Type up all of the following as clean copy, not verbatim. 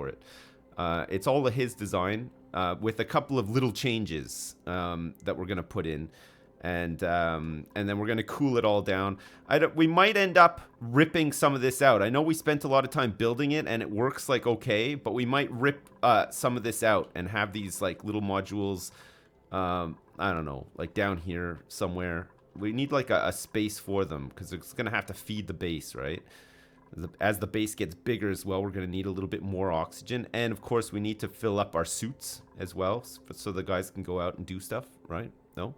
for it. It's all of his design with a couple of little changes that we're going to put in. And then we're going to cool it all down. We might end up ripping some of this out. I know we spent a lot of time building it and it works like okay, but we might rip some of this out and have these like little modules, I don't know, like down here somewhere. We need like a space for them because it's going to have to feed the base, right? As the base gets bigger as well, we're going to need a little bit more oxygen. And of course, we need to fill up our suits as well so the guys can go out and do stuff, right? No?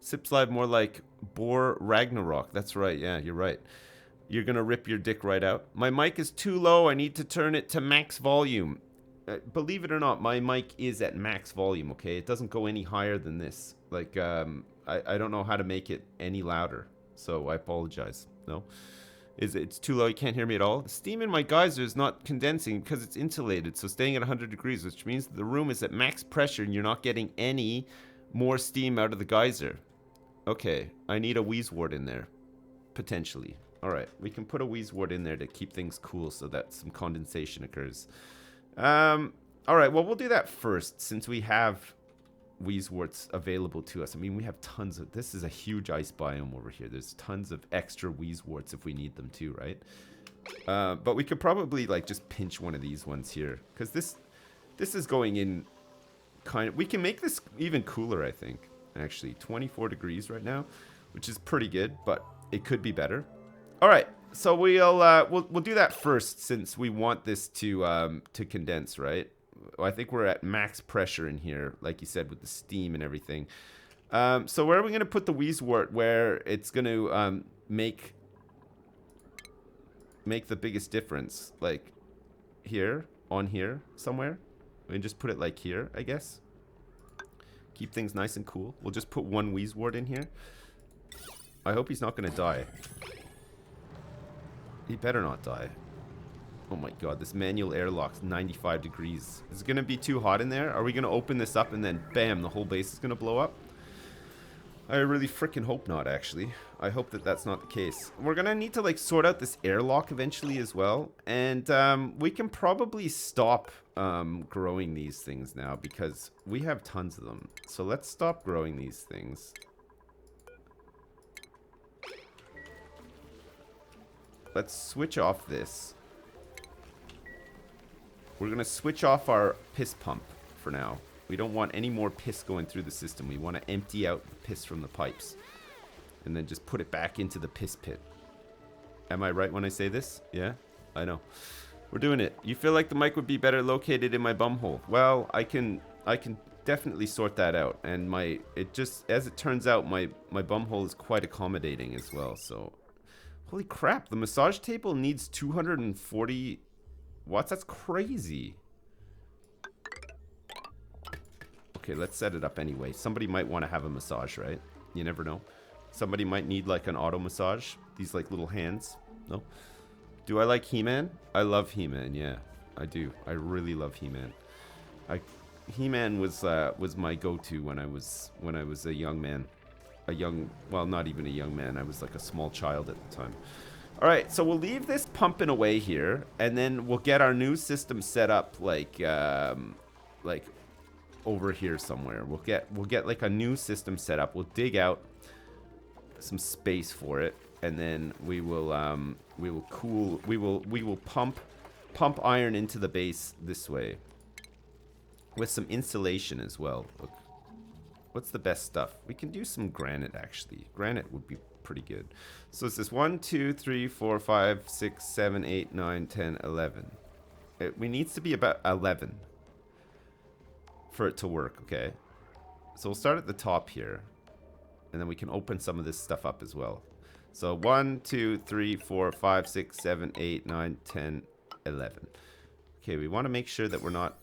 Sip slide more like Boar Ragnarok. That's right. Yeah, you're right. You're going to rip your dick right out. My mic is too low. I need to turn it to max volume. Believe it or not, my mic is at max volume, okay? It doesn't go any higher than this. Like, I don't know how to make it any louder. So I apologize. No? It's too low? You can't hear me at all? The steam in my geyser is not condensing because it's insulated. So staying at 100 degrees, which means the room is at max pressure and you're not getting any more steam out of the geyser. Okay, I need a wheezewort in there, potentially. All right, we can put a wheezewort in there to keep things cool so that some condensation occurs. All right, well, we'll do that first since we have wheezeworts available to us. I mean, we have tons of... This is a huge ice biome over here. There's tons of extra wheezeworts if we need them too, right? But we could probably, like, just pinch one of these ones here because this is going in kind of... We can make this even cooler, I think. Actually, 24 degrees right now, which is pretty good, but it could be better. All right, so we'll do that first since we want this to condense, right? I think we're at max pressure in here, like you said, with the steam and everything. So where are we going to put the wheezewort where it's going to make the biggest difference? Like here, on here, somewhere? We can just put it like here, I guess. Keep things nice and cool. We'll just put one wheezewort in here. I hope he's not going to die. He better not die. Oh my god, this manual airlock's 95 degrees. Is it going to be too hot in there? Are we going to open this up and then bam, the whole base is going to blow up? I really freaking hope not, actually. I hope that that's not the case. We're going to need to like sort out this airlock eventually as well. And we can probably stop growing these things now because we have tons of them. So let's stop growing these things. Let's switch off this. We're going to switch off our piss pump for now. We don't want any more piss going through the system. We want to empty out the piss from the pipes. And then just put it back into the piss pit. Am I right when I say this? Yeah? I know. We're doing it. You feel like the mic would be better located in my bumhole. Well, I can definitely sort that out. And as it turns out, my bumhole is quite accommodating as well. So, holy crap. The massage table needs 240 watts. That's crazy. Okay, let's set it up anyway. Somebody might want to have a massage, right? You never know. Somebody might need like an auto massage. These like little hands. No? Do I like He-Man? I love He-Man, yeah. I do. I really love He-Man. He-Man was my go-to when I was a young man. Well, not even a young man. I was like a small child at the time. All right, so we'll leave this pumping away here, and then we'll get our new system set up like over here somewhere. We'll get like a new system set up. We'll dig out some space for it, and then we will pump iron into the base this way with some insulation as well. Look, what's the best stuff? We can do some granite actually. Granite would be pretty good. So it's this 1, 2, 3, 4, 5, 6, 7, 8, 9, 10, 11. We needs to be about 11 for it to work, okay? So we'll start at the top here, and then we can open some of this stuff up as well. So 1, 2, 3, 4, 5, 6, 7, 8, 9, 10, 11. Okay, we want to make sure that we're not...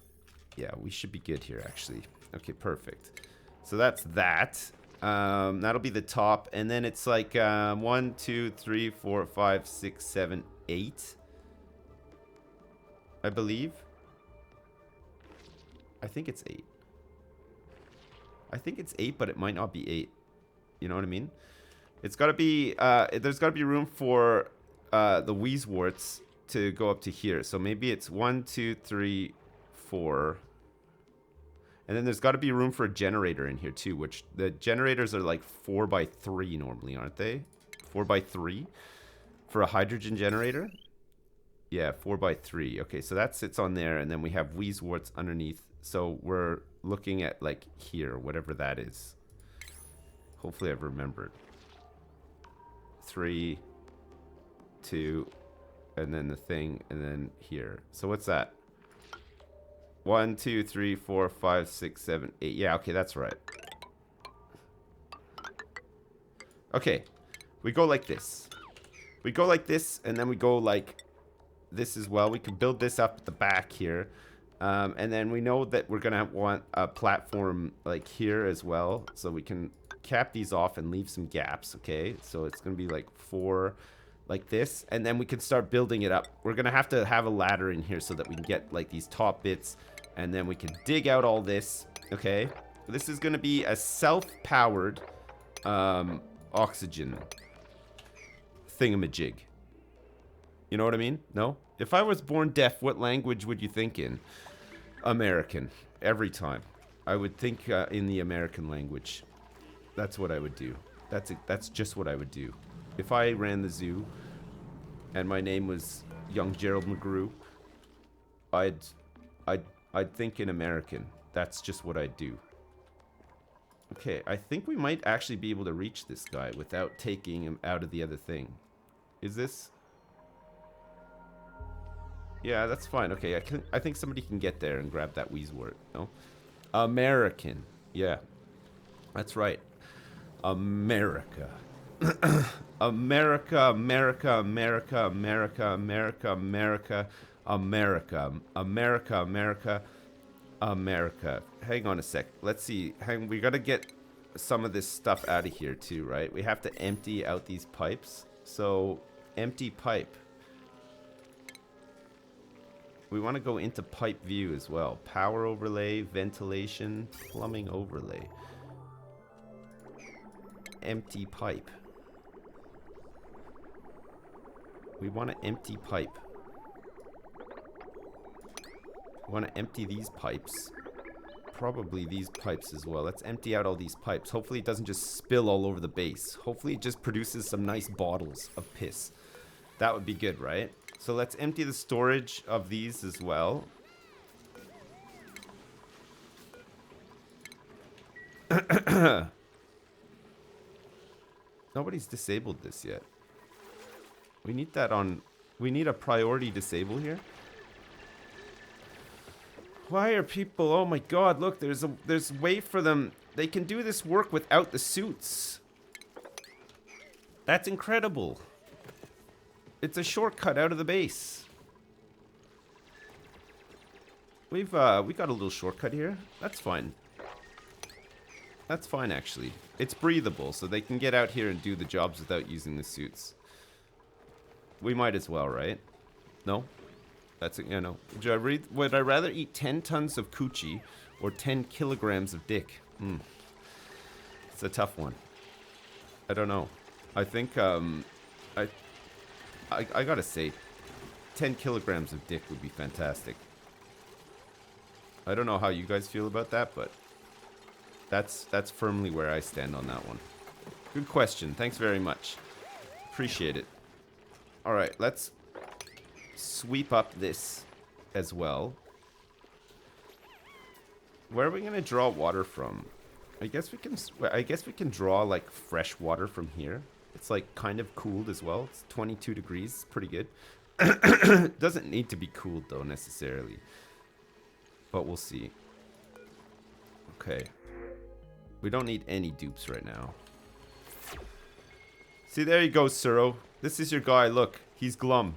Yeah, we should be good here, actually. Okay, perfect. So that's that. That'll be the top, and then it's like 1, 2, 3, 4, 5, 6, 7, 8. I believe. I think it's 8. I think it's 8, but it might not be 8. You know what I mean? It's got to be, there's got to be room for the wheezeworts to go up to here. So maybe it's 1, 2, 3, 4. And then there's got to be room for a generator in here too, which the generators are like 4 by 3 normally, aren't they? 4 by 3 for a hydrogen generator? Yeah, 4 by 3. Okay, so that sits on there, and then we have wheezeworts underneath. So we're looking at like here, whatever that is. Hopefully I've remembered. 3, 2, and then the thing, and then here. So what's that? 1, 2, 3, 4, 5, 6, 7, 8. Yeah, okay, that's right. Okay, we go like this. We go like this, and then we go like this as well. We can build this up at the back here. And then we know that we're going to want a platform like here as well. So we can cap these off and leave some gaps, okay? So it's going to be like 4 like this. And then we can start building it up. We're going to have a ladder in here so that we can get like these top bits. And then we can dig out all this, okay? This is going to be a self-powered oxygen thingamajig. You know what I mean? No? If I was born deaf, what language would you think in? American. Every time. I would think in the American language. That's what I would do. That's just what I would do. If I ran the zoo and my name was young Gerald McGrew, I'd think in American. That's just what I'd do. Okay, I think we might actually be able to reach this guy without taking him out of the other thing. Is this? Yeah, that's fine. Okay, I think somebody can get there and grab that wheezewort. No? American. Yeah. That's right. America. America, America, America, America, America, America, America, America, America, America. Hang on a sec. Let's see. We gotta get some of this stuff out of here too, right? We have to empty out these pipes. So, empty pipe. We want to go into pipe view as well. Power overlay, ventilation, plumbing overlay. Empty pipe. We want to empty pipe. We want to empty these pipes. Probably these pipes as well. Let's empty out all these pipes. Hopefully it doesn't just spill all over the base. Hopefully it just produces some nice bottles of piss. That would be good, right? So let's empty the storage of these as well. Nobody's disabled this yet. We need that on... We need a priority disable here. Why are people... Oh my god, look, there's a way for them... They can do this work without the suits. That's incredible. It's a shortcut out of the base. We got a little shortcut here. That's fine. That's fine, actually. It's breathable, so they can get out here and do the jobs without using the suits. We might as well, right? No? That's it, no. Would I rather eat 10 tons of coochie or 10 kilograms of dick? It's a tough one. I don't know. I think, I gotta say, 10 kilograms of dick would be fantastic. I don't know how you guys feel about that, but that's firmly where I stand on that one. Good question. Thanks very much. Appreciate it. All right, let's sweep up this as well. Where are we gonna draw water from? I guess we can draw like fresh water from here. It's like kind of cooled as well. It's 22 degrees. It's pretty good. Doesn't need to be cooled though necessarily. But we'll see. Okay. We don't need any dupes right now. See, there you go, Suro. This is your guy. Look, he's glum.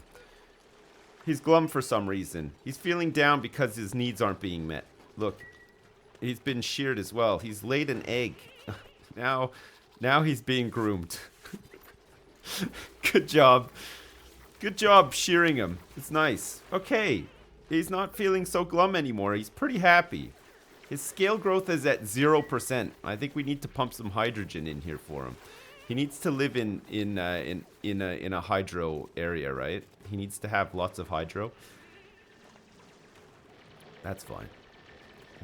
He's glum for some reason. He's feeling down because his needs aren't being met. Look, he's been sheared as well. He's laid an egg. Now he's being groomed. Good job. Good job shearing him. It's nice. Okay. He's not feeling so glum anymore. He's pretty happy. His scale growth is at 0%. I think we need to pump some hydrogen in here for him. He needs to live in a hydro area, right? He needs to have lots of hydro. That's fine.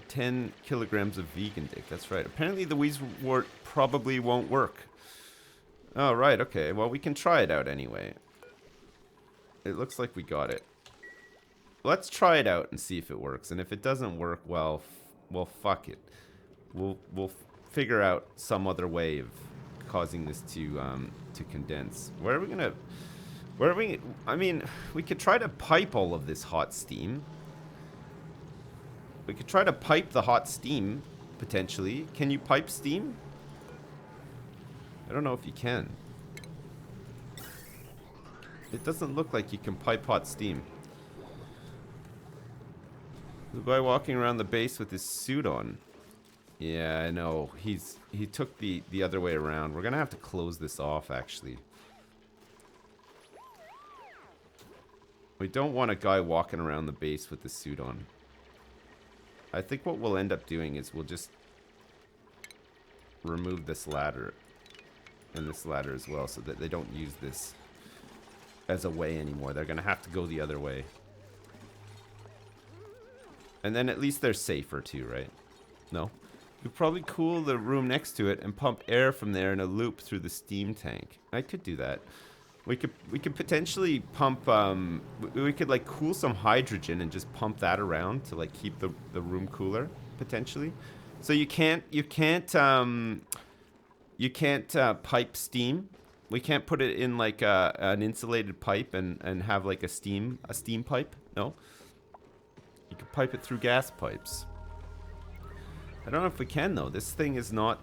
10 kilograms of vegan dick. That's right. Apparently the wheezewort probably won't work. Oh, right. Okay. Well, we can try it out anyway. It looks like we got it. Let's try it out and see if it works. And if it doesn't work, well, well, fuck it. We'll figure out some other way of causing this to condense. Where are we gonna? Where are we? I mean, we could try to pipe all of this hot steam. We could try to pipe the hot steam potentially. Can you pipe steam? I don't know if you can. It doesn't look like you can pipe hot steam. The guy walking around the base with his suit on. Yeah, I know. He took the other way around. We're gonna have to close this off, actually. We don't want a guy walking around the base with the suit on. I think what we'll end up doing is we'll just remove this ladder and this ladder as well, so that they don't use this as a way anymore. They're gonna have to go the other way. And then at least they're safer too, right? No? You'd probably cool the room next to it and pump air from there in a loop through the steam tank. I could do that. We could potentially pump we could like cool some hydrogen and just pump that around to like keep the room cooler potentially. So you can't pipe steam. We can't put it in like an insulated pipe and have like a steam pipe. No. You could pipe it through gas pipes. I don't know if we can though. This thing is not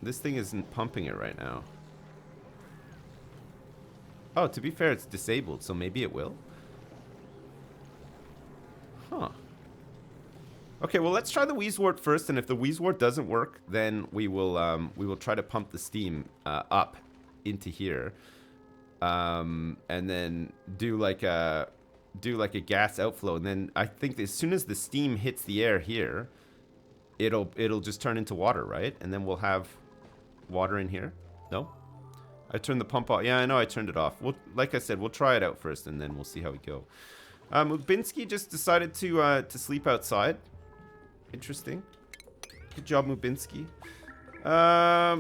this thing isn't pumping it right now. Oh, to be fair, it's disabled, so maybe it will. Huh. Okay, well, let's try the wheezewort first, and if the wheezewort doesn't work, then we will try to pump the steam up into here, and then do like a gas outflow, and then I think as soon as the steam hits the air here, it'll just turn into water, right? And then we'll have water in here. No? I turned the pump off. Yeah, I know I turned it off. Like I said, we'll try it out first, and then we'll see how we go. Mubinski just decided to sleep outside. Interesting. Good job, Mubinski.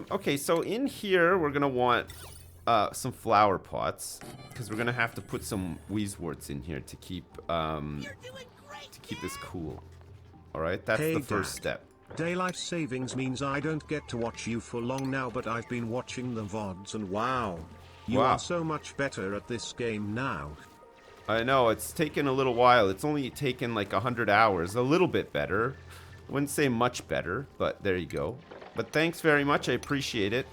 Okay, so in here, we're going to want some flower pots, because we're going to have to put some wheezeworts in here to keep this cool. All right, that's the first step. Daylight savings means I don't get to watch you for long now, but I've been watching the VODs and wow. You are so much better at this game now. I know, it's taken a little while. It's only taken like 100 hours. A little bit better. I wouldn't say much better, but there you go. But thanks very much, I appreciate it.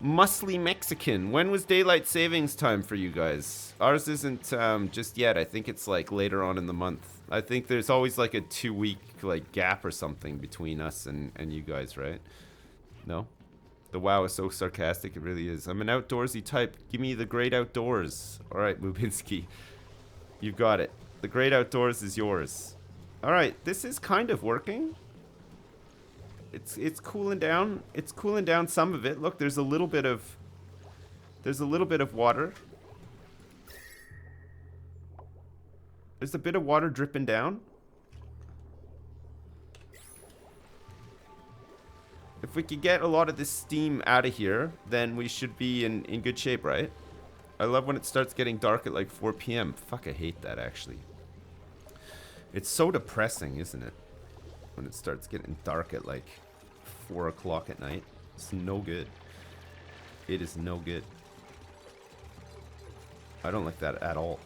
Muscly Mexican, when was daylight savings time for you guys? Ours isn't just yet. I think it's like later on in the month. I think there's always like a 2-week like gap or something between us and you guys, right? No? The wow is so sarcastic, it really is. I'm an outdoorsy type. Give me the great outdoors. All right, Mubinski. You've got it. The great outdoors is yours. All right, this is kind of working. It's cooling down. It's cooling down some of it. Look, there's a little bit of water. There's a bit of water dripping down. If we could get a lot of this steam out of here, then we should be in good shape, right? I love when it starts getting dark at like 4 p.m. Fuck, I hate that, actually. It's so depressing, isn't it? When it starts getting dark at like 4 o'clock at night. It's no good. It is no good. I don't like that at all.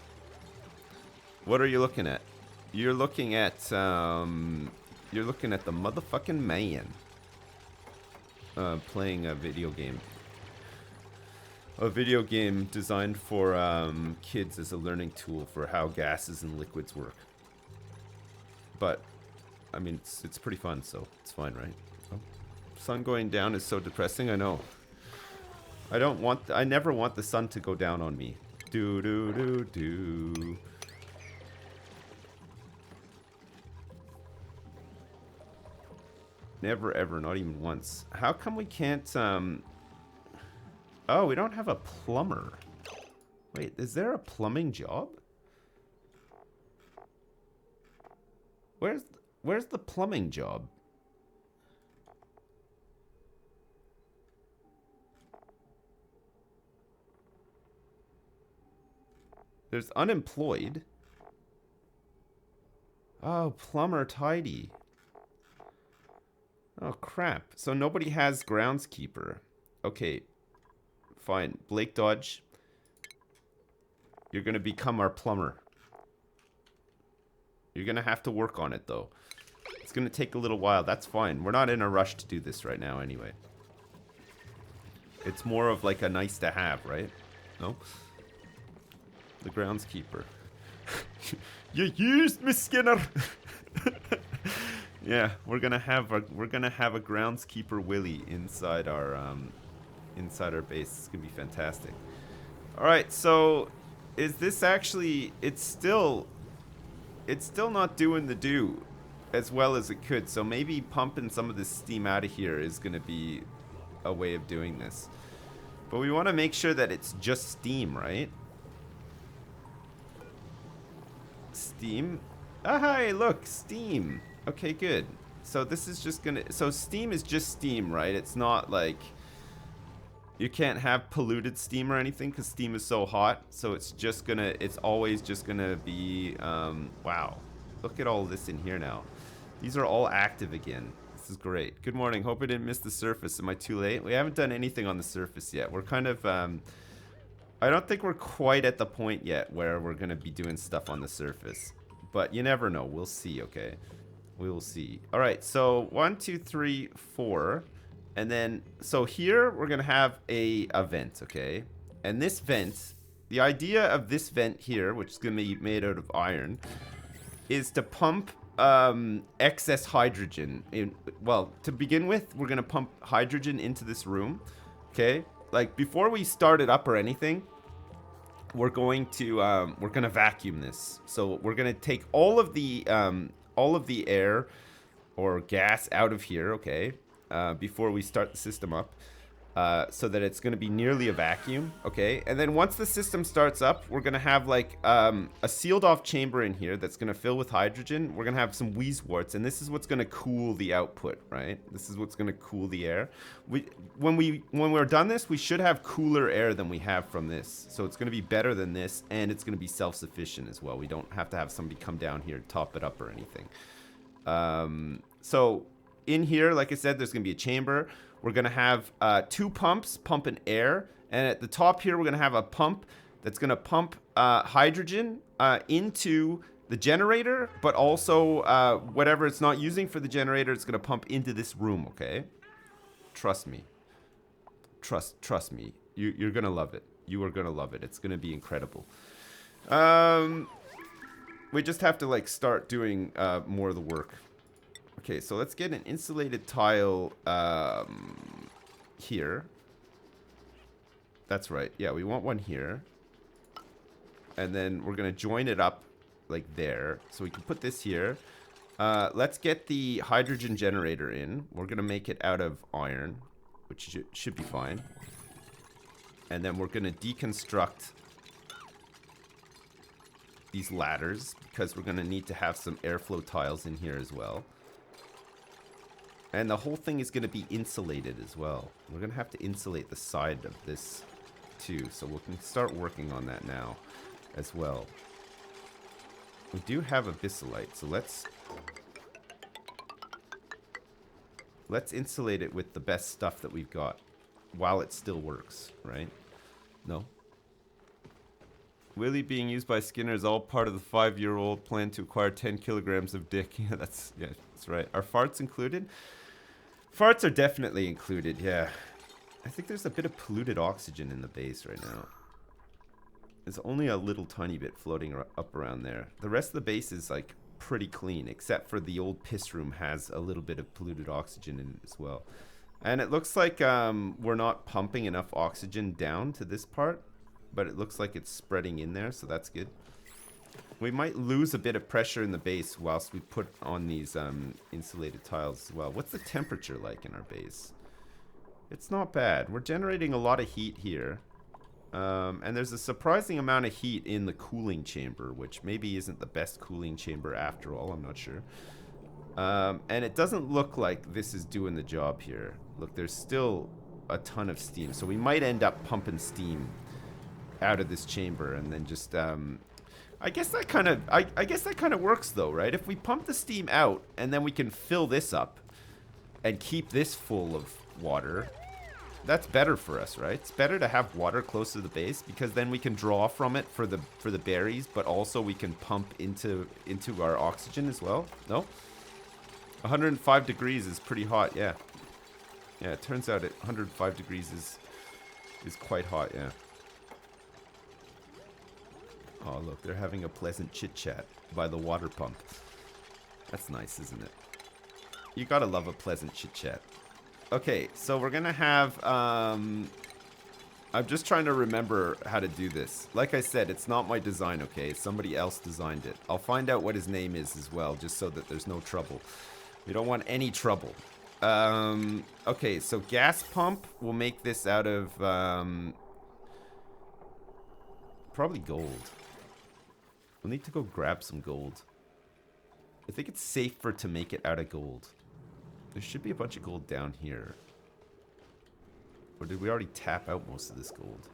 What are you looking at? You're looking at the motherfucking man playing a video game. A video game designed for kids as a learning tool for how gases and liquids work. But I mean, it's pretty fun, so it's fine, right? Oh. Sun going down is so depressing. I know. I never want the sun to go down on me. Do do do do. Never ever, not even once. How come we can't Oh, we don't have a plumber. Wait, is there a plumbing job? Where's the plumbing job? There's unemployed. Oh, plumber tidy. Oh, crap. So nobody has groundskeeper. Okay. Fine. Blake Dodge. You're going to become our plumber. You're going to have to work on it, though. It's going to take a little while. That's fine. We're not in a rush to do this right now, anyway. It's more of like a nice to have, right? No? The groundskeeper. You used me, Skinner! Yeah, we're gonna have a groundskeeper Willie inside our base. It's gonna be fantastic. All right, so is this actually? It's still not doing the do as well as it could. So maybe pumping some of this steam out of here is gonna be a way of doing this. But we want to make sure that it's just steam, right? Steam. Ah, hi, look, steam. Okay, good. So this is just gonna, so steam is just steam, right? It's not like, you can't have polluted steam or anything because steam is so hot. So it's just gonna, it's always just gonna be, wow. Look at all this in here now. These are all active again. This is great. Good morning. Hope I didn't miss the surface. Am I too late? We haven't done anything on the surface yet. We're kind of, I don't think we're quite at the point yet where we're gonna be doing stuff on the surface. But you never know. We'll see, okay? We will see. All right, so 1, 2, 3, 4. And then, so here we're going to have a vent, okay? And this vent, the idea of this vent here, which is going to be made out of iron, is to pump excess hydrogen. Well, to begin with, we're going to pump hydrogen into this room, okay? Like, before we start it up or anything, we're going to vacuum this. So we're going to take all of the air or gas out of here, okay, before we start the system up, so that it's going to be nearly a vacuum, okay? And then once the system starts up, we're going to have like a sealed off chamber in here that's going to fill with hydrogen. We're going to have some wheezeworts, and this is what's going to cool the output, right? This is what's going to cool the air. When we're done this, we should have cooler air than we have from this. So it's going to be better than this, and it's going to be self-sufficient as well. We don't have to have somebody come down here and top it up or anything. So in here, like I said, there's going to be a chamber. We're going to have 2 pumps pumping air. And at the top here, we're going to have a pump that's going to pump hydrogen into the generator. But also, whatever it's not using for the generator, it's going to pump into this room, okay? Trust me. Trust me. You're going to love it. You are going to love it. It's going to be incredible. We just have to, like, start doing more of the work. Okay, so let's get an insulated tile here. That's right. Yeah, we want one here. And then we're going to join it up like there. So we can put this here. Let's get the hydrogen generator in. We're going to make it out of iron, which should be fine. And then we're going to deconstruct these ladders because we're going to need to have some airflow tiles in here as well. And the whole thing is going to be insulated as well. We're going to have to insulate the side of this too. So we can start working on that now as well. We do have abyssalite, so let's insulate it with the best stuff that we've got while it still works, right? No? Willie being used by Skinner is all part of the 5-year-old plan to acquire 10 kilograms of dick. Yeah, that's right. Are farts included? Farts are definitely included, yeah. I think there's a bit of polluted oxygen in the base right now. There's only a little tiny bit floating up around there. The rest of the base is like pretty clean, except for the old piss room has a little bit of polluted oxygen in it as well. And it looks like we're not pumping enough oxygen down to this part, but it looks like it's spreading in there, so that's good. We might lose a bit of pressure in the base whilst we put on these insulated tiles as well. What's the temperature like in our base? It's not bad. We're generating a lot of heat here. And there's a surprising amount of heat in the cooling chamber, which maybe isn't the best cooling chamber after all. I'm not sure. And it doesn't look like this is doing the job here. Look, there's still a ton of steam. So we might end up pumping steam out of this chamber and then just... I guess that kind of works though, right? If we pump the steam out and then we can fill this up and keep this full of water... That's better for us, right? It's better to have water close to the base because then we can draw from it for the berries, but also we can pump into our oxygen as well. No? 105 degrees is pretty hot, yeah. Yeah, it turns out 105 degrees is quite hot, yeah. Oh, look, they're having a pleasant chit-chat by the water pump. That's nice, isn't it? You gotta love a pleasant chit-chat. Okay, so we're gonna have, I'm just trying to remember how to do this. Like I said, it's not my design, okay? Somebody else designed it. I'll find out what his name is as well, just so that there's no trouble. We don't want any trouble. Okay, so gas pump, we'll make this out of, probably gold. We'll need to go grab some gold. I think it's safer to make it out of gold. There should be a bunch of gold down here. Or did we already tap out most of this gold?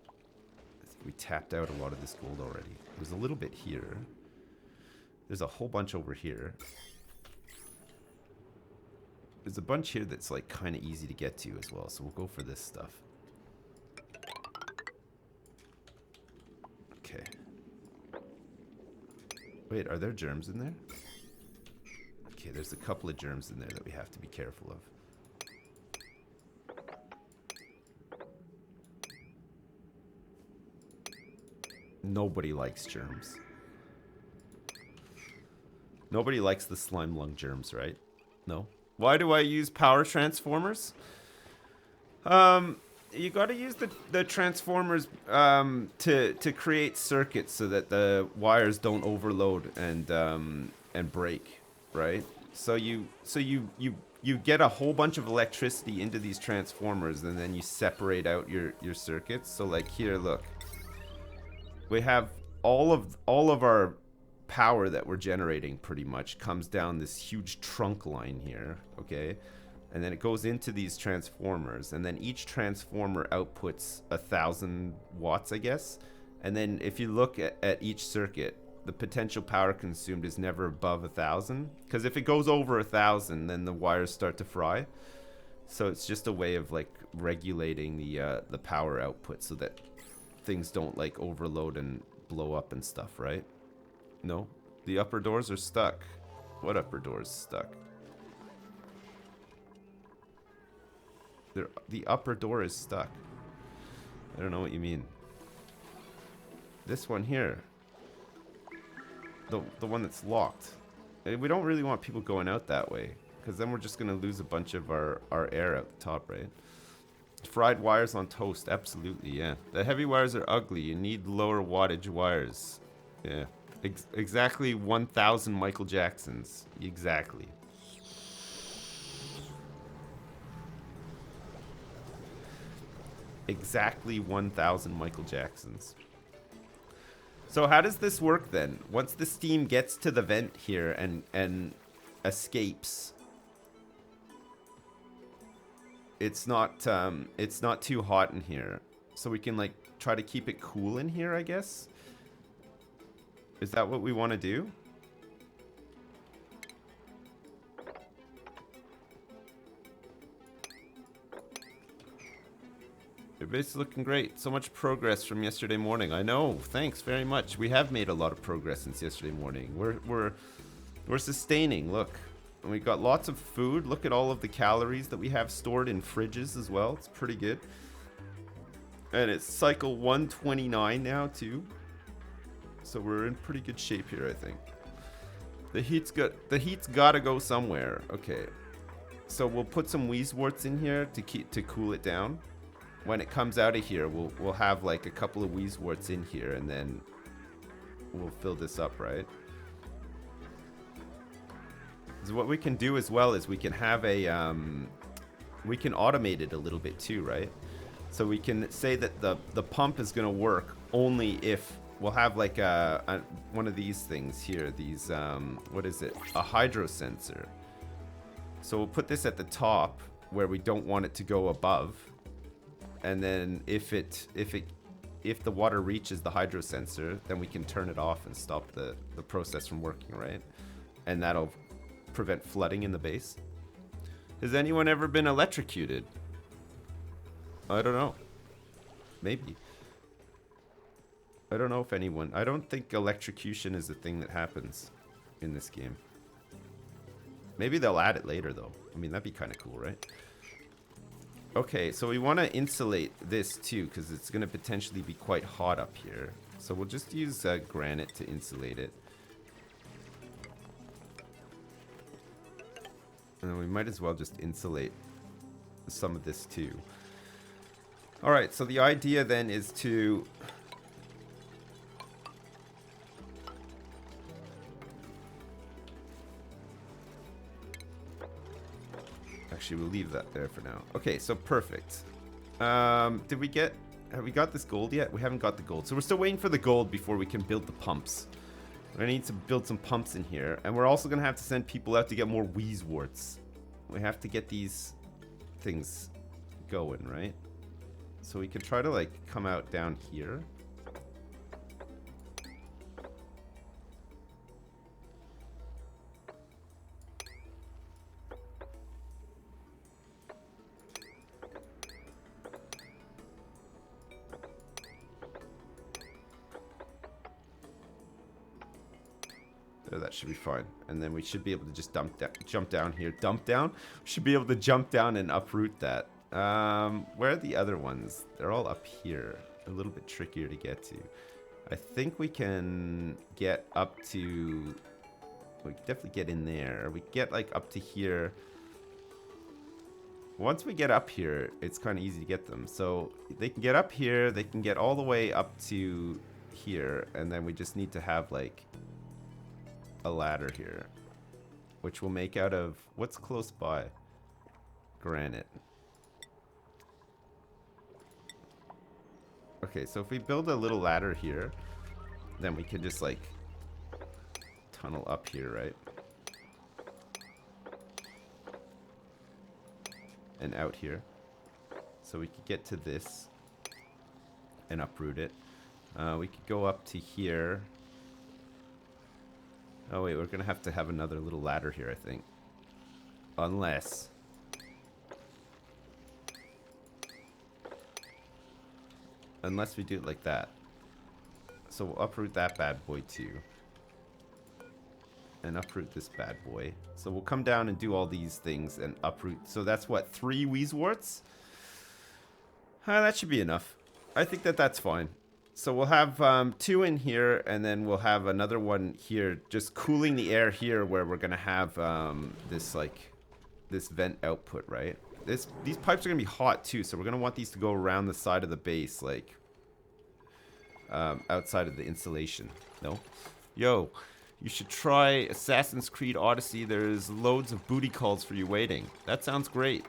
I think we tapped out a lot of this gold already. There's a little bit here. There's a whole bunch over here. There's a bunch here that's like kind of easy to get to as well. So we'll go for this stuff. Okay. Wait, are there germs in there? Okay, there's a couple of germs in there that we have to be careful of. Nobody likes germs. Nobody likes the slime lung germs, right? No? Why do I use power transformers? You gotta use the transformers to create circuits so that the wires don't overload and break. Right? So you get a whole bunch of electricity into these transformers and then you separate out your circuits. So like here, look. We have all of our power that we're generating pretty much comes down this huge trunk line here, okay? And then it goes into these transformers and then each transformer outputs 1,000 watts, I guess. And then if you look at each circuit, the potential power consumed is never above 1,000, because if it goes over 1,000 then the wires start to fry. So it's just a way of like regulating the power output so that things don't like overload and blow up and stuff, right? No, the upper doors are stuck. What upper doors stuck? The upper door is stuck. I don't know what you mean. This one here. The one that's locked. We don't really want people going out that way, because then we're just going to lose a bunch of our air out the top, right? Fried wires on toast, absolutely, yeah. The heavy wires are ugly. You need lower wattage wires. Yeah. Exactly 1,000 Michael Jacksons. Exactly. Exactly 1,000 Michael Jacksons. So how does this work then? Once the steam gets to the vent here and escapes, it's not too hot in here. So we can like try to keep it cool in here, I guess. Is that what we want to do? Everybody's looking great. So much progress from yesterday morning. I know. Thanks very much. We have made a lot of progress since yesterday morning. We're sustaining. Look, and we've got lots of food. Look at all of the calories that we have stored in fridges as well. It's pretty good. And it's cycle 129 now too. So we're in pretty good shape here, I think. The heat's gotta go somewhere. Okay. So we'll put some wheezeworts in here to cool it down. When it comes out of here, we'll have like a couple of wheezeworts in here, and then we'll fill this up, right? So what we can do as well is we can have we can automate it a little bit too, right? So we can say that the pump is going to work only if we'll have like one of these things here. These, what is it? A hydro sensor. So we'll put this at the top where we don't want it to go above. And then if the water reaches the hydro sensor, then we can turn it off and stop the process from working, right? And that'll prevent flooding in the base. Has anyone ever been electrocuted? I don't know. Maybe. I don't know if anyone... I don't think electrocution is a thing that happens in this game. Maybe they'll add it later, though. I mean, that'd be kind of cool, right? Okay, so we want to insulate this, too, because it's going to potentially be quite hot up here. So we'll just use granite to insulate it. And we might as well just insulate some of this, too. Alright, so the idea then is to... Actually, we'll leave that there for now. Okay, so perfect. Did we get... Have we got this gold yet? We haven't got the gold. So we're still waiting for the gold before we can build the pumps. We're going to need to build some pumps in here. And we're also going to have to send people out to get more wheezeworts. We have to get these things going, right? So we can try to, like, come out down here. There, that should be fine. And then we should be able to just jump down here. Dump down? We should be able to jump down and uproot that. Where are the other ones? They're all up here. A little bit trickier to get to. I think we can get up to... We can definitely get in there. We get like up to here. Once we get up here, it's kind of easy to get them. So they can get up here. They can get all the way up to here. And then we just need to have like a ladder here. Which we'll make out of... What's close by? Granite. Okay, so if we build a little ladder here, then we can just, like, tunnel up here, right? And out here. So we could get to this and uproot it. We could go up to here. Oh, wait, we're going to have another little ladder here, I think. Unless... Unless we do it like that. So we'll uproot that bad boy too. And uproot this bad boy. So we'll come down and do all these things and uproot. So that's what, 3 wheezeworts? That should be enough. I think that's fine. So we'll have 2 in here, and then we'll have another one here, just cooling the air here where we're going to have this vent output, right? These pipes are going to be hot too, so we're going to want these to go around the side of the base, like, outside of the insulation. No? Yo, you should try Assassin's Creed Odyssey. There's loads of booty calls for you waiting. That sounds great.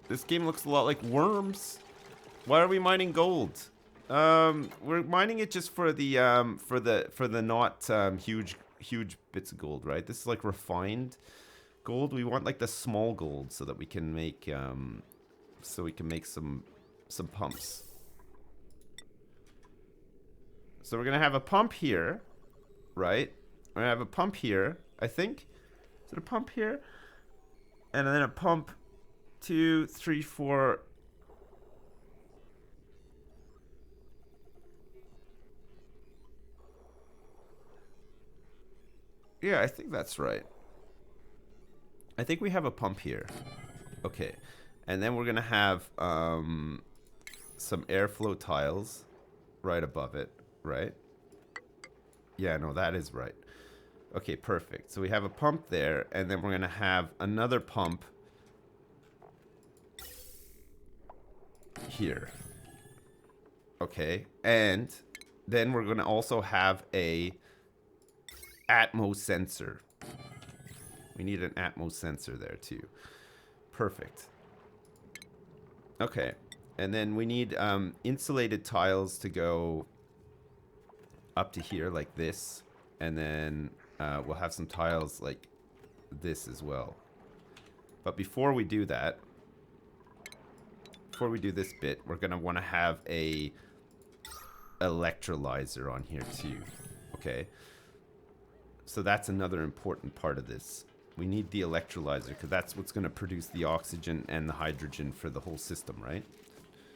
This game looks a lot like Worms. Why are we mining gold? We're mining it just for the not huge bits of gold, right? This is like refined gold. We want like the small gold so that we can make some pumps. So we're gonna have a pump here, right? We're gonna have a pump here, I think. Is it a pump here? And then a pump 2, 3, 4. Yeah, I think that's right. I think we have a pump here. Okay. And then we're going to have some airflow tiles right above it, right? Yeah, no, that is right. Okay, perfect. So we have a pump there, and then we're going to have another pump here. Okay. And then we're going to also have a Atmos sensor. We need an Atmos sensor there too. Perfect. Okay. And then we need insulated tiles to go up to here like this. And then we'll have some tiles like this as well. But before we do that, before we do this bit, we're going to want to have a electrolyzer on here too. Okay. So that's another important part of this. We need the electrolyzer because that's what's going to produce the oxygen and the hydrogen for the whole system, right?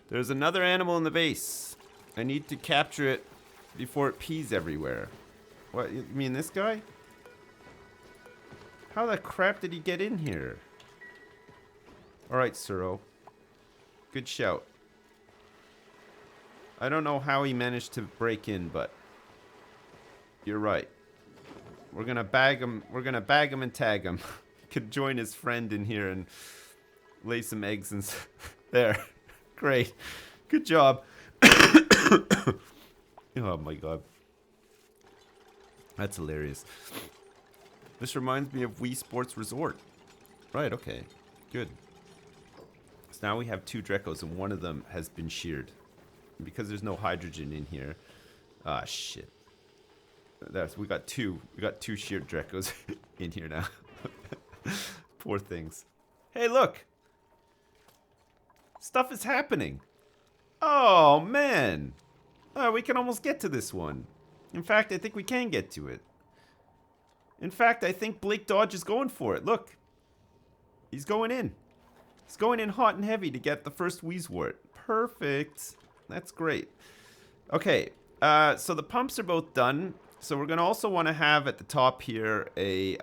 There's another animal in the base. I need to capture it before it pees everywhere. What, you mean this guy? How the crap did he get in here? Alright, Suro. Good shout. I don't know how he managed to break in, but you're right. We're gonna bag him. We're gonna bag him and tag him. Could join his friend in here and lay some eggs and there. Great. Good job. Oh my god. That's hilarious. This reminds me of Wii Sports Resort. Right, okay. Good. So now we have 2 Drecos and one of them has been sheared. And because there's no hydrogen in here. Ah, shit. We got two sheared Drecos in here now. Poor things. Hey, look! Stuff is happening. Oh, man. We can almost get to this one. In fact, I think we can get to it. In fact, I think Blake Dodge is going for it. Look. He's going in. He's going in hot and heavy to get the first wheezewort. Perfect. That's great. Okay. So the pumps are both done. So we're going to also want to have at the top here a...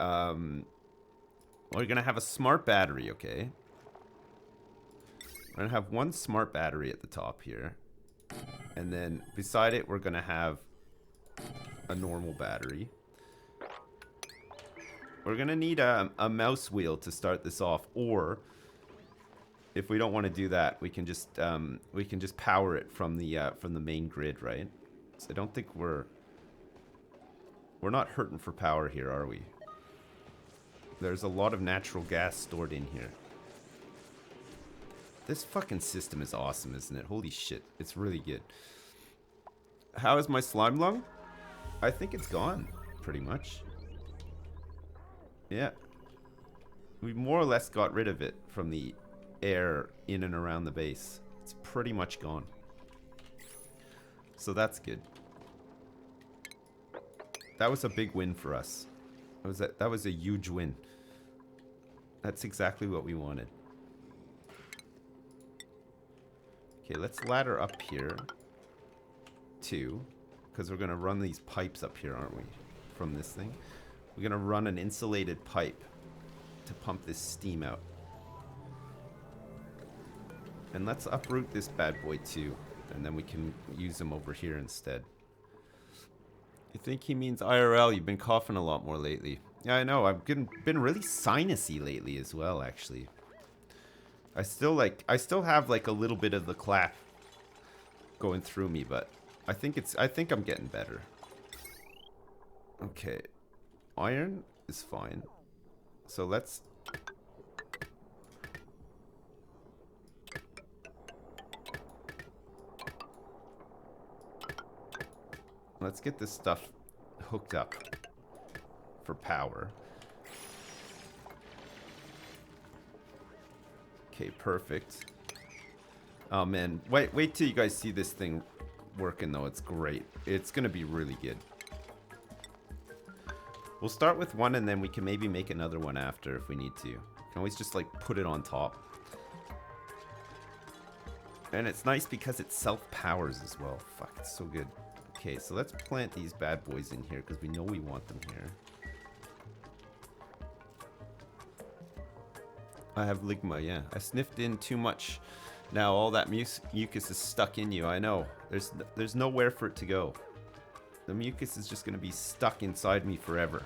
we're going to have a smart battery, okay? We're going to have one smart battery at the top here. And then beside it, we're going to have a normal battery. We're going to need a mouse wheel to start this off. Or, if we don't want to do that, we can just power it from the main grid, right? So I don't think we're not hurting for power here, are we? There's a lot of natural gas stored in here. This fucking system is awesome, isn't it? Holy shit. It's really good. How is my slime lung? I think it's gone, pretty much. Yeah. We more or less got rid of it from the air in and around the base. It's pretty much gone. So that's good. That was a big win for us. That was a huge win. That's exactly what we wanted. Okay, let's ladder up here. Too. Because we're going to run these pipes up here, aren't we? From this thing. We're going to run an insulated pipe to pump this steam out. And let's uproot this bad boy too. And then we can use him over here instead. You think he means IRL? You've been coughing a lot more lately. Yeah, I know. I've been really sinusy lately as well, actually. I still have like a little bit of the clap going through me, but I think I'm getting better. Okay. Iron is fine. So let's get this stuff hooked up for power. Okay, perfect. Oh man, wait till you guys see this thing working though. It's great. It's gonna be really good. We'll start with one and then we can maybe make another one after if we need to. Can always just like put it on top. And it's nice because it self-powers as well. Fuck, it's so good. Okay, so let's plant these bad boys in here because we know we want them here. I have ligma, yeah. I sniffed in too much. Now all that mucus is stuck in you. I know. There's nowhere for it to go. The mucus is just going to be stuck inside me forever.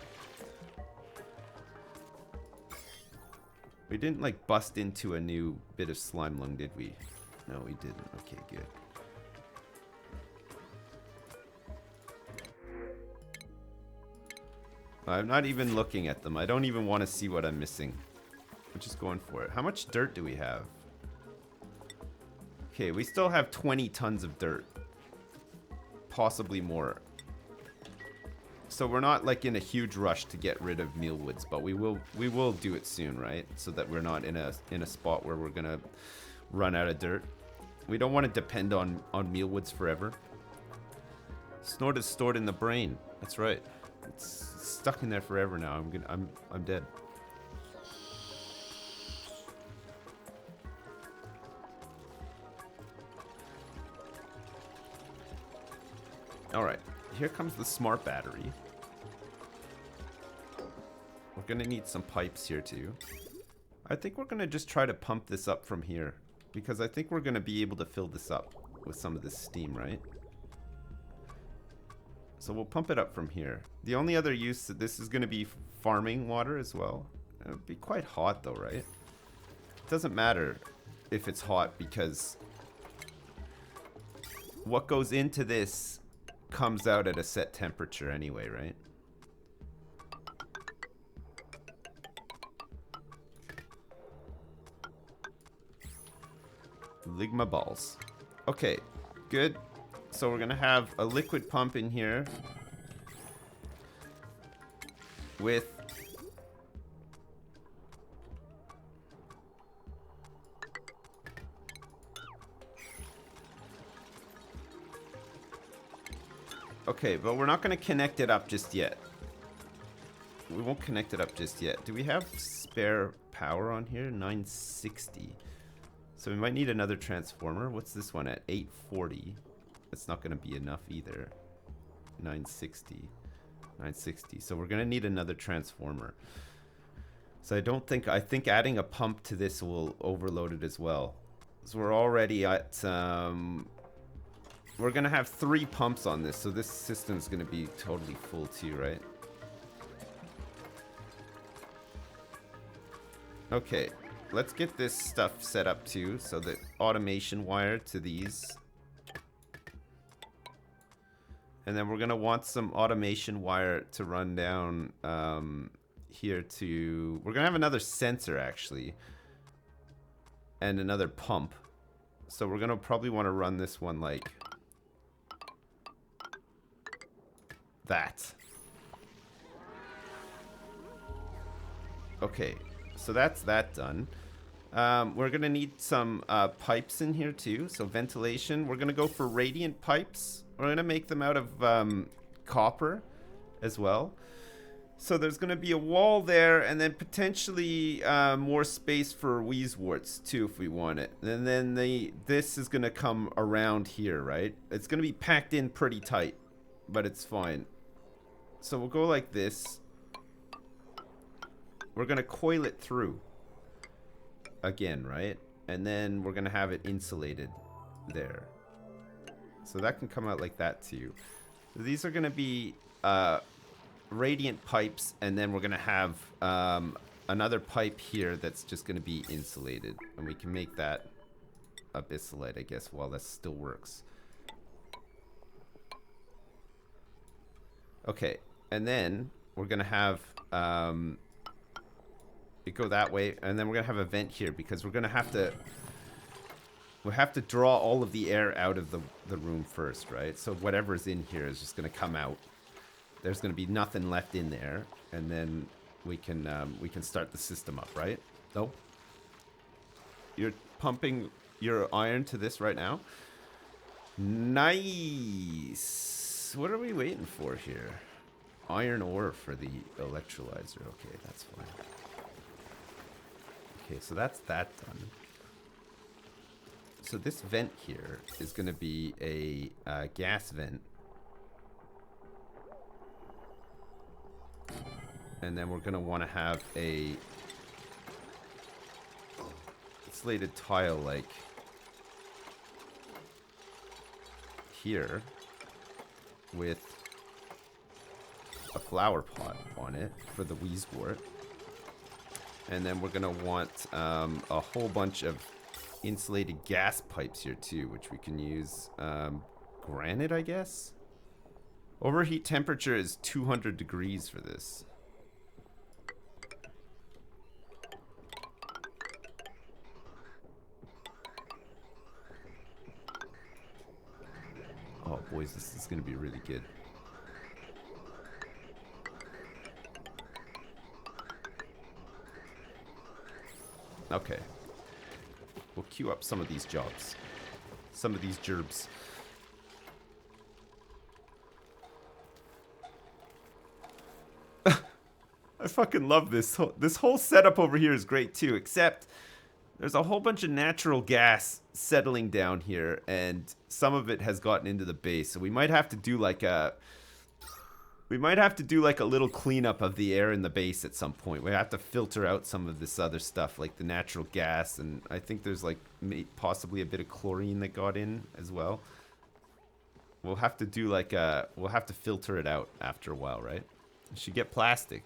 We didn't like bust into a new bit of slime lung, did we? No, we didn't. Okay, good. I'm not even looking at them. I don't even want to see what I'm missing. I'm just going for it. How much dirt do we have? Okay, we still have 20 tons of dirt. Possibly more. So we're not like in a huge rush to get rid of mealwoods, but we will do it soon, right? So that we're not in a spot where we're gonna run out of dirt. We don't want to depend on mealwoods forever. Snort is stored in the brain. That's right. It's stuck in there forever now. I'm dead. All right, here comes the smart battery. We're gonna need some pipes here too. I think we're gonna just try to pump this up from here because I think we're gonna be able to fill this up with some of this steam, right? So we'll pump it up from here. The only other use that this is gonna be farming water as well. It would be quite hot though, right? It doesn't matter if it's hot because what goes into this comes out at a set temperature anyway, right? Ligma balls. Okay, good. So we're gonna have a liquid pump in here with okay, but we're not gonna connect it up just yet. We won't connect it up just yet. Do we have spare power on here? 960. So we might need another transformer. What's this one at? 840. That's not going to be enough either. 960. 960. So we're going to need another transformer. So I think adding a pump to this will overload it as well. So we're already at, we're going to have 3 pumps on this. So this system's going to be totally full too, right? Okay, let's get this stuff set up too. So the automation wire to these. And then we're going to want some automation wire to run down here to... We're going to have another sensor actually. And another pump. So we're going to probably want to run this one like that. Okay. So that's that done. We're going to need some pipes in here too. So ventilation. We're going to go for radiant pipes. We're going to make them out of copper as well. So there's going to be a wall there and then potentially more space for wheezeworts too if we want it. And then this is going to come around here, right? It's going to be packed in pretty tight, but it's fine. So we'll go like this. We're going to coil it through again, right? And then we're going to have it insulated there. So that can come out like that too. These are going to be radiant pipes, and then we're going to have another pipe here that's just going to be insulated. And we can make that abyssalite, I guess, while that still works. Okay, and then we're going to have... it go that way, and then we're gonna have a vent here because we're gonna have to draw all of the air out of the room first, right? So whatever's in here is just gonna come out. There's gonna be nothing left in there, and then we can start the system up, right? No? You're pumping your iron to this right now? Nice. What are we waiting for here? Iron ore for the electrolyzer. Okay, that's fine. Okay, so that's that done. So this vent here is going to be a gas vent. And then we're going to want to have a insulated tile like here with a flower pot on it for the wheezewort. And then we're going to want a whole bunch of insulated gas pipes here too, which we can use granite, I guess. Overheat temperature is 200 degrees for this. boys. This is going to be really good. Okay. We'll queue up some of these jobs. Some of these gerbs. I fucking love this. This whole setup over here is great too, except there's a whole bunch of natural gas settling down here, and some of it has gotten into the base. So we might have to do like a little cleanup of the air in the base at some point. We have to filter out some of this other stuff, like the natural gas, and I think there's like possibly a bit of chlorine that got in as well. We'll have to do like we'll have to filter it out after a while, right? We should get plastic.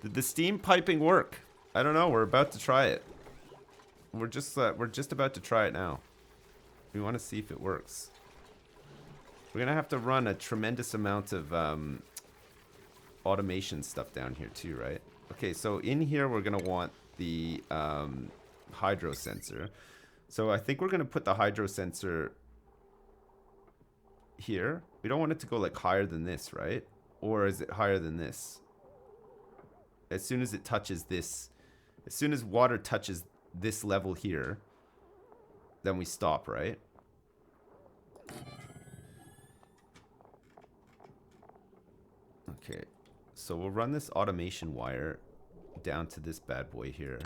Did the steam piping work? I don't know. We're about to try it. We're just about to try it now. We want to see if it works. We're gonna have to run a tremendous amount of automation stuff down here too, right? Okay, so in here we're gonna want the hydro sensor. So I think we're gonna put the hydro sensor here. We don't want it to go like higher than this, right? Or is it higher than this? As soon as it touches this, as soon as water touches this level here, then we stop, right? Okay, so we'll run this automation wire down to this bad boy here.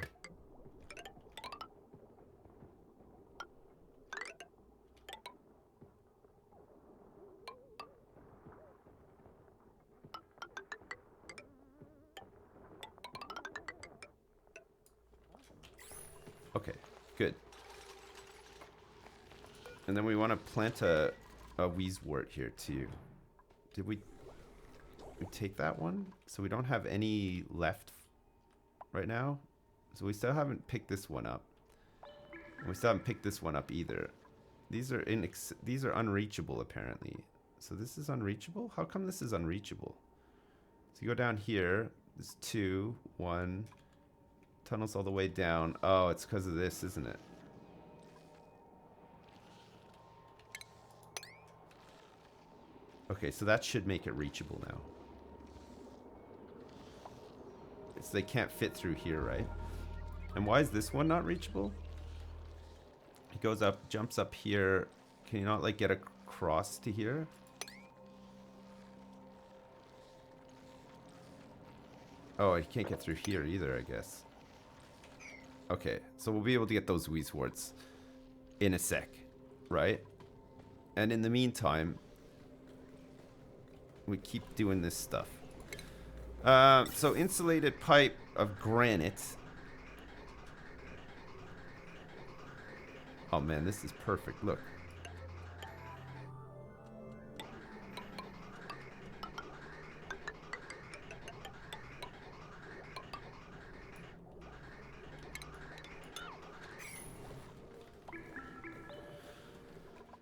Okay, good. And then we want to plant a wheezewort here too. Did we take that one? So we don't have any left right now. So we still haven't picked this one up. And we still haven't picked this one up either. These are unreachable apparently. So this is unreachable? How come this is unreachable? So you go down here. There's 2, 1. Tunnels all the way down. Oh, it's because of this, isn't it? Okay, so that should make it reachable now. So they can't fit through here, right? And why is this one not reachable? He goes up, jumps up here. Can you not like get across to here? Oh, he can't get through here either, I guess. Okay, so we'll be able to get those wheezeworts in a sec, right? And in the meantime, we keep doing this stuff. So insulated pipe of granite. Oh man, this is perfect. Look.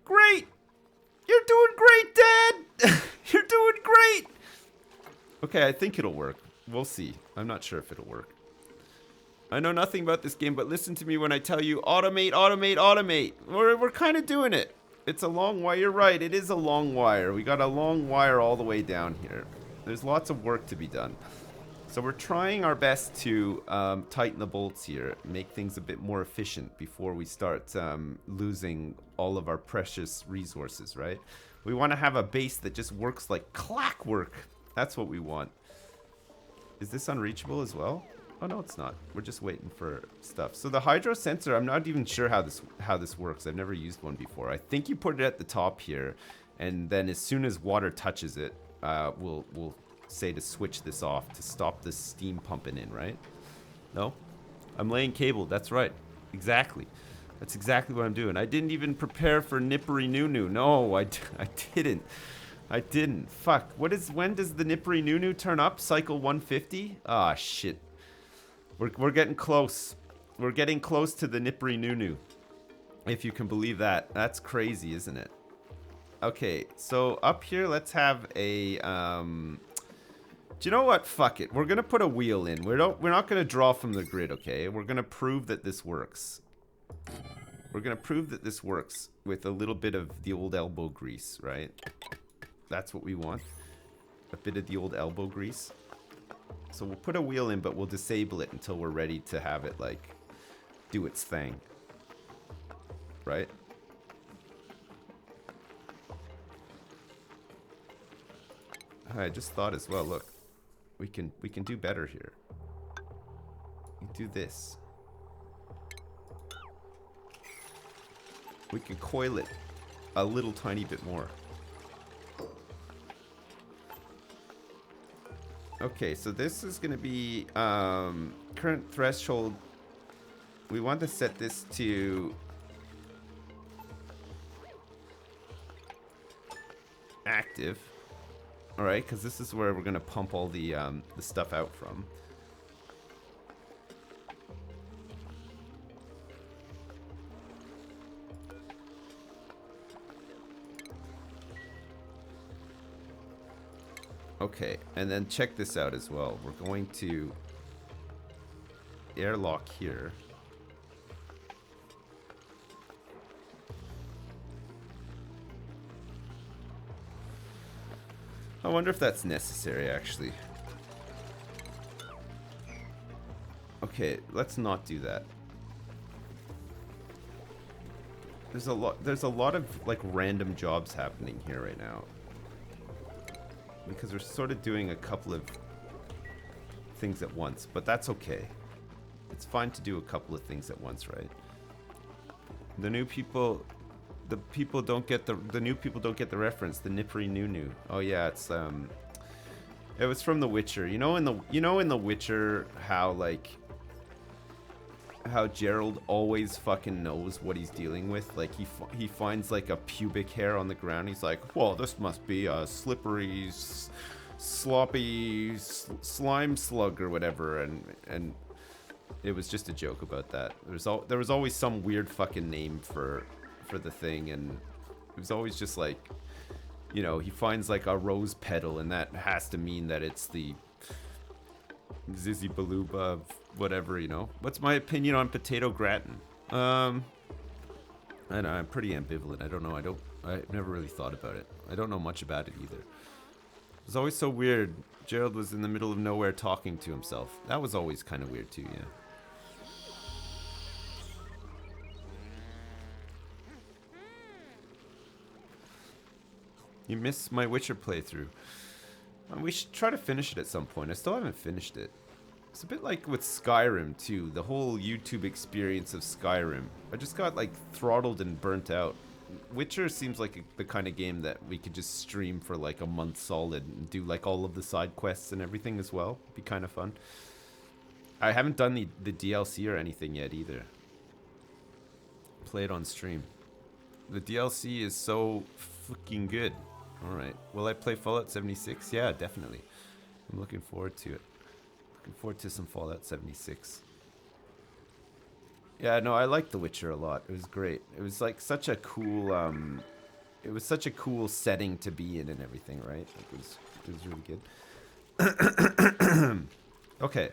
Great! You're doing great, Dad! You're doing great! Okay, I think it'll work. We'll see. I'm not sure if it'll work. I know nothing about this game, but listen to me when I tell you automate, automate, automate. We're kind of doing it. It's a long wire. You're right. It is a long wire. We got a long wire all the way down here. There's lots of work to be done. So we're trying our best to tighten the bolts here, make things a bit more efficient before we start losing all of our precious resources, right? We want to have a base that just works like clockwork. That's what we want. Is this unreachable as well? Oh no, it's not. We're just waiting for stuff. So the hydro sensor, I'm not even sure how this works. I've never used one before. I think you put it at the top here, and then as soon as water touches it, we'll say to switch this off to stop the steam pumping in, right? No? I'm laying cable. That's right. Exactly. That's exactly what I'm doing. I didn't even prepare for nippery noo-noo. No, I didn't. I didn't. Fuck. When does the nippery noo-noo turn up? Cycle 150? Ah, shit. We're getting close. We're getting close to the nippery noo-noo. If you can believe that. That's crazy, isn't it? Okay, so up here, let's have a, do you know what? Fuck it. We're gonna put a wheel in. We're not gonna draw from the grid, okay? We're gonna prove that this works. We're going to prove that this works with a little bit of the old elbow grease, right? That's what we want. A bit of the old elbow grease. So we'll put a wheel in, but we'll disable it until we're ready to have it, like, do its thing. Right? I just thought as well, look. We can do better here. We can do this. We can coil it a little tiny bit more. Okay, so this is going to be current threshold. We want to set this to active. All right, because this is where we're going to pump all the stuff out from. Okay, and then check this out as well. We're going to airlock here. I wonder if that's necessary, actually. Okay, let's not do that. There's a lot of like random jobs happening here right now. Because we're sort of doing a couple of things at once, but that's okay. It's fine to do a couple of things at once, right? The new people, the people don't get the new people don't get the reference. The Nippery Nunu. Oh yeah, it's it was from The Witcher. You know in the Witcher how Gerald always fucking knows what he's dealing with. Like he finds like a pubic hair on the ground. He's like, well, this must be a slippery, sloppy slime slug or whatever. And it was just a joke about that. There was always some weird fucking name for the thing, and it was always just like, you know, he finds like a rose petal, and that has to mean that it's the Zizzy Baluba of whatever, you know. What's my opinion on potato gratin? I know, I'm pretty ambivalent. I don't know. I've never really thought about it. I don't know much about it either. It was always so weird. Gerald was in the middle of nowhere talking to himself. That was always kind of weird too, yeah. You missed my Witcher playthrough. We should try to finish it at some point. I still haven't finished it. It's a bit like with Skyrim too. The whole YouTube experience of Skyrim. I just got like throttled and burnt out. Witcher seems like the kind of game that we could just stream for like a month solid and do like all of the side quests and everything as well. Be kind of fun. I haven't done the DLC or anything yet either. Play it on stream. The DLC is so fucking good. Alright. Will I play Fallout 76? Yeah, definitely. I'm looking forward to it. Looking forward to some Fallout 76. Yeah, no, I liked The Witcher a lot. It was great. It was like such a cool, it was such a cool setting to be in and everything, right? It was really good. Okay.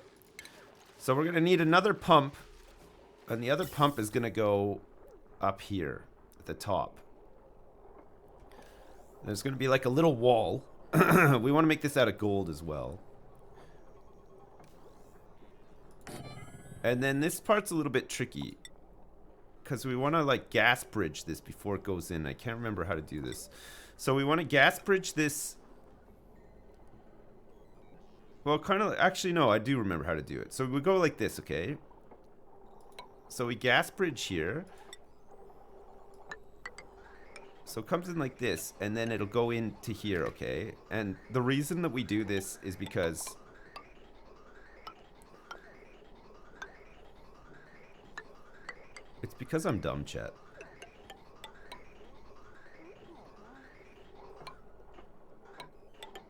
So we're going to need another pump. And the other pump is going to go up here at the top. There's going to be like a little wall. We want to make this out of gold as well. And then this part's a little bit tricky. Because we want to like gas bridge this before it goes in. I can't remember how to do this. So we want to gas bridge this. Well, kind of, actually no, I do remember how to do it. So we go like this, okay? So we gas bridge here. So it comes in like this, and then it'll go into here, okay? And the reason that we do this is because it's because I'm dumb, chat.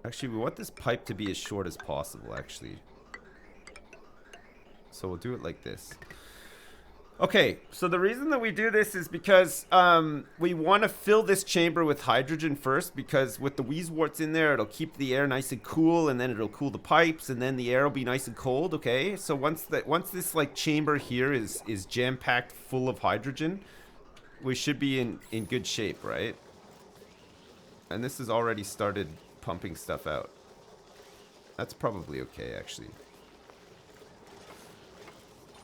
Actually, we want this pipe to be as short as possible, actually. So we'll do it like this. Okay, so the reason that we do this is because we want to fill this chamber with hydrogen first, because with the wheezeworts in there, it'll keep the air nice and cool, and then it'll cool the pipes, and then the air will be nice and cold, okay? So once this like chamber here is jam-packed full of hydrogen, we should be in good shape, right? And this has already started pumping stuff out. That's probably okay, actually.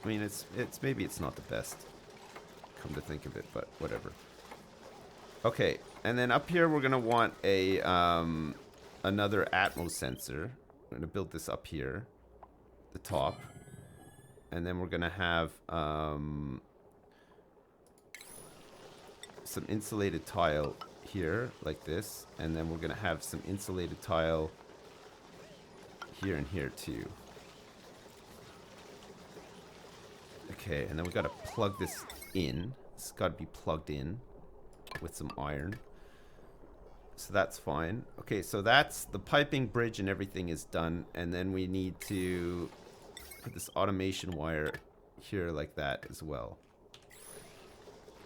I mean, it's maybe it's not the best, come to think of it, but whatever. Okay, and then up here we're gonna want a another Atmos sensor. We're gonna build this up here, the top, and then we're gonna have some insulated tile here, like this, and then we're gonna have some insulated tile here and here too. Okay, and then we gotta plug this in. It's gotta be plugged in with some iron. So that's fine. Okay, so that's the piping, bridge, and everything is done. And then we need to put this automation wire here like that as well.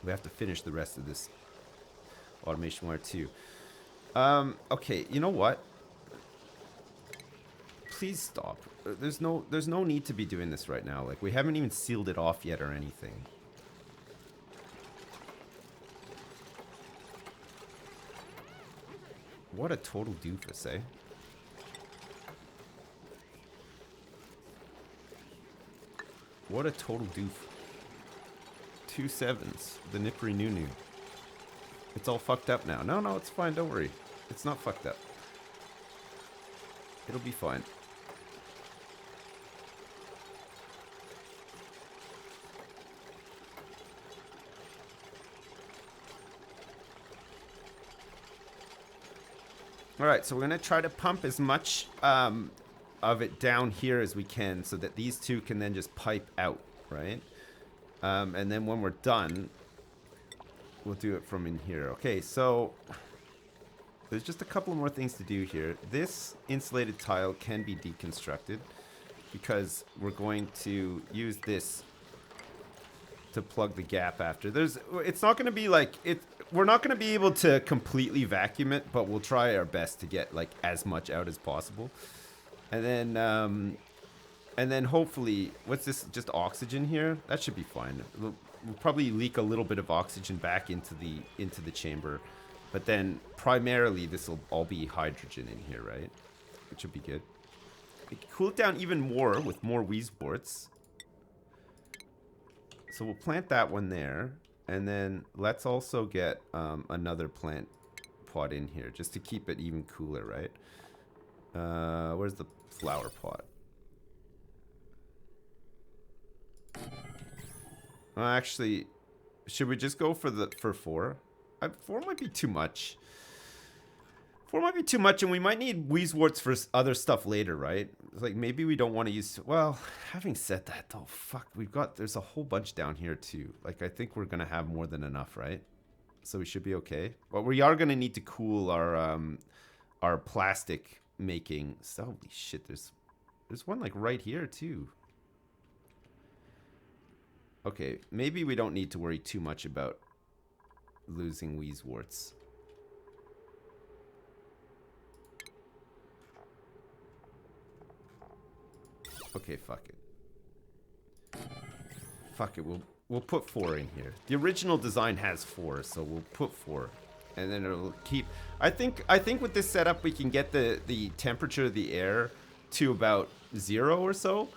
We have to finish the rest of this automation wire too. Okay, you know what? Please stop. There's no need to be doing this right now. Like, we haven't even sealed it off yet or anything. What a total doofus, eh? What a total doof. 2 7s. The Nippery Nunu. It's all fucked up now. No, it's fine. Don't worry. It's not fucked up. It'll be fine. Alright, so we're going to try to pump as much of it down here as we can so that these two can then just pipe out, right? And then when we're done, we'll do it from in here. Okay, so there's just a couple more things to do here. This insulated tile can be deconstructed because we're going to use this to plug the gap after. It's not going to be like we're not going to be able to completely vacuum it, but we'll try our best to get like as much out as possible. And then hopefully, what's this? Just oxygen here? That should be fine. We'll probably leak a little bit of oxygen back into the chamber, but then primarily this will all be hydrogen in here, right? Which should be good. We can cool it down even more with more wheezeworts. So we'll plant that one there, and then let's also get another plant pot in here just to keep it even cooler, right? Where's the flower pot? Actually, should we just go for 4? 4 might be too much. 4 might be too much, and we might need wheezeworts for other stuff later, right? Like, maybe we don't want to use... Well, having said that, though, fuck, there's a whole bunch down here, too. Like, I think we're going to have more than enough, right? So we should be okay. But we are going to need to cool our plastic making... Holy shit, there's one, like, right here, too. Okay, maybe we don't need to worry too much about losing wheezeworts. Okay, fuck it. Fuck it, we'll put 4 in here. The original design has 4, so we'll put 4. And then it'll keep... I think with this setup we can get the temperature of the air to about 0 or so.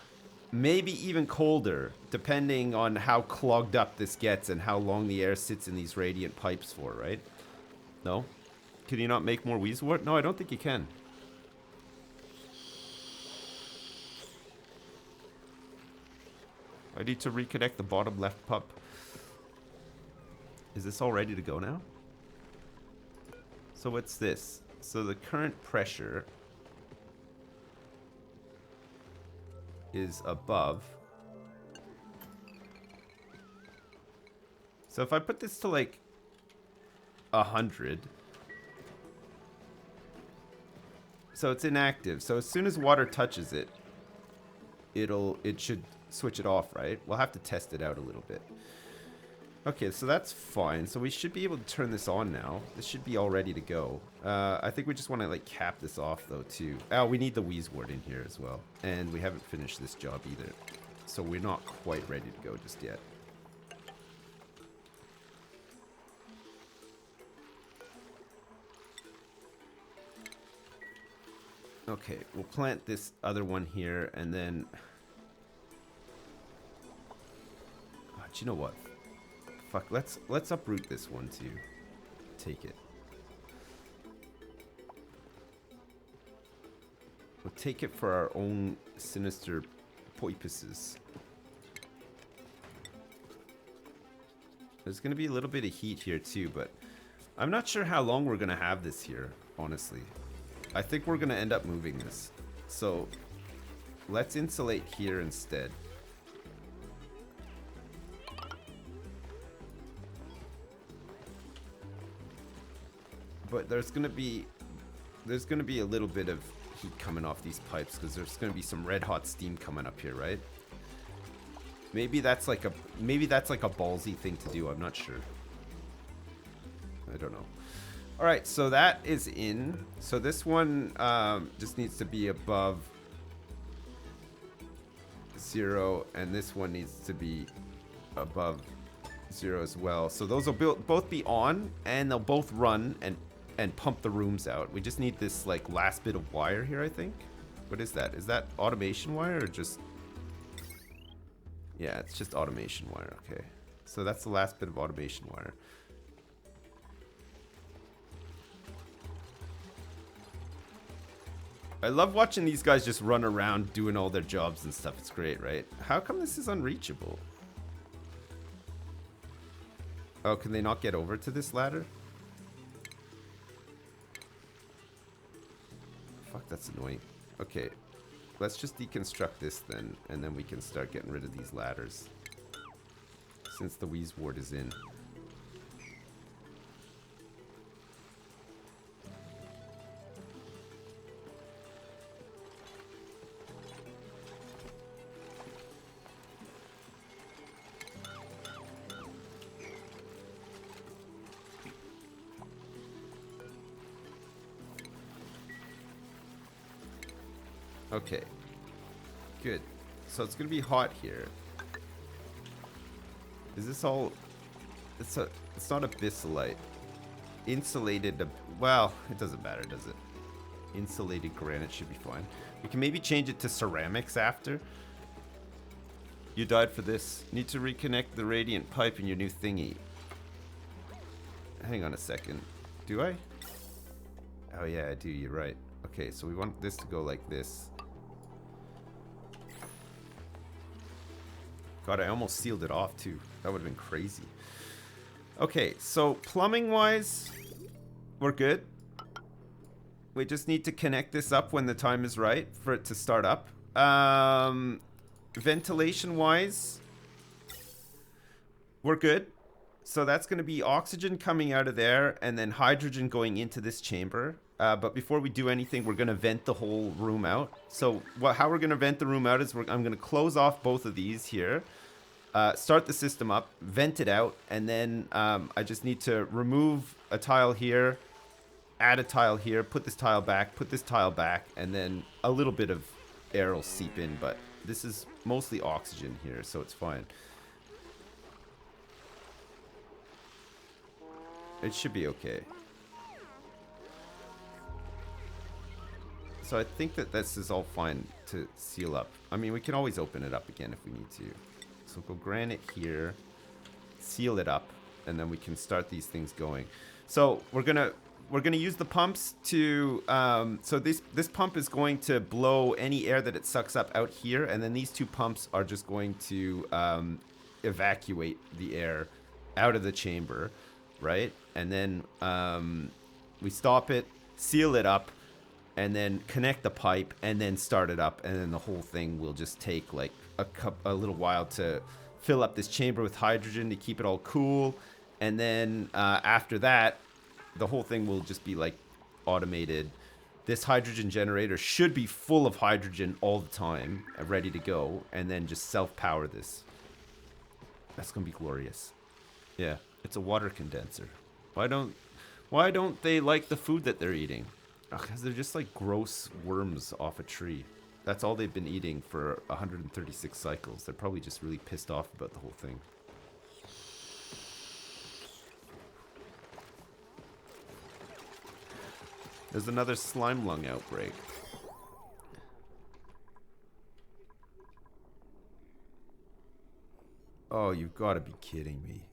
Maybe even colder, depending on how clogged up this gets and how long the air sits in these radiant pipes for, right? No? Can you not make more wheezewort? No, I don't think you can. I need to reconnect the bottom left pump. Is this all ready to go now? So what's this? So the current pressure is above. So if I put this to like 100, so it's inactive. So as soon as water touches it, it should switch it off, right? We'll have to test it out a little bit. Okay, so that's fine. So we should be able to turn this on now. This should be all ready to go. I think we just want to like cap this off though too. Oh, we need the wheezewort in here as well. And we haven't finished this job either. So we're not quite ready to go just yet. Okay, we'll plant this other one here, and then... Oh, do you know what? Fuck, let's uproot this one too. Take it. We'll take it for our own sinister purposes. There's gonna be a little bit of heat here too, but I'm not sure how long we're gonna have this here, honestly. I think we're gonna end up moving this. So let's insulate here instead. But there's gonna be a little bit of heat coming off these pipes because there's gonna be some red hot steam coming up here, right? Maybe that's like a ballsy thing to do. I'm not sure. I don't know. All right, so that is in. So this one just needs to be above 0, and this one needs to be above 0 as well. So those will both be on, and they'll both run and pump the rooms out. We just need this like last bit of wire here, I think. What is that? Is that automation wire or just... Yeah, it's just automation wire. Okay. So that's the last bit of automation wire. I love watching these guys just run around doing all their jobs and stuff. It's great, right? How come this is unreachable? Oh, can they not get over to this ladder? Fuck, that's annoying. Okay, let's just deconstruct this then, and then we can start getting rid of these ladders. Since the wheezewort is in. Okay, good. So it's gonna be hot here. Is this all? It's not abyssalite. Insulated. Well, it doesn't matter, does it? Insulated granite should be fine. We can maybe change it to ceramics after. You died for this. Need to reconnect the radiant pipe in your new thingy. Hang on a second. Do I? Oh yeah, I do. You're right. Okay, so we want this to go like this. God, I almost sealed it off too. That would have been crazy. Okay, so plumbing wise, we're good. We just need to connect this up when the time is right for it to start up. Ventilation wise, we're good. So that's going to be oxygen coming out of there and then hydrogen going into this chamber. But before we do anything, we're going to vent the whole room out. So how we're going to vent the room out is I'm going to close off both of these here. Start the system up, vent it out, and then I just need to remove a tile here, add a tile here, put this tile back, and then a little bit of air will seep in. But this is mostly oxygen here, so it's fine. It should be okay. So I think that this is all fine to seal up. I mean, we can always open it up again if we need to. So go granite here, seal it up, and then we can start these things going. So we're gonna use the pumps to. So this pump is going to blow any air that it sucks up out here, and then these two pumps are just going to evacuate the air out of the chamber, right? And then we stop it, seal it up, and then connect the pipe, and then start it up, and then the whole thing will just take like a little while to fill up this chamber with hydrogen to keep it all cool, and then after that, the whole thing will just be like automated. This hydrogen generator should be full of hydrogen all the time, ready to go, and then just self-power this. That's gonna be glorious. Yeah, it's a water condenser. Why don't they like the food that they're eating? Because they're just like gross worms off a tree. That's all they've been eating for 136 cycles. They're probably just really pissed off about the whole thing. There's another slime lung outbreak. Oh, you've got to be kidding me.